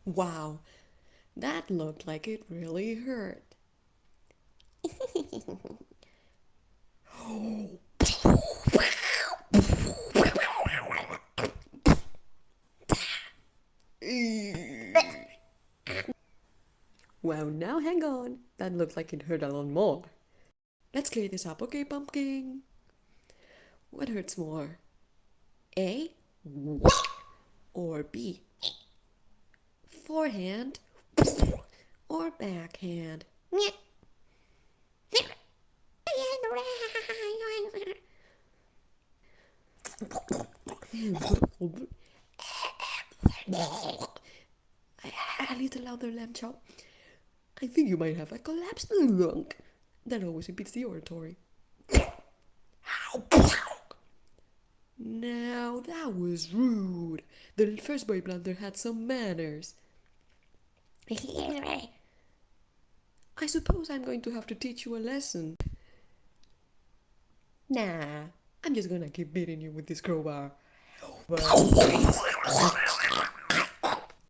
Wow, that looked like it really hurt. Well, now hang on. That looks like it hurt a lot more. Let's clear this up, okay, pumpkin? What hurts more? A or B? Forehand or backhand? A little louder, lamb chop. I think you might have a collapsed lung. That always impedes the oratory. Now that was rude. The first boy blunder had some manners. I suppose I'm going to have to teach you a lesson. Nah, I'm just gonna keep beating you with this crowbar.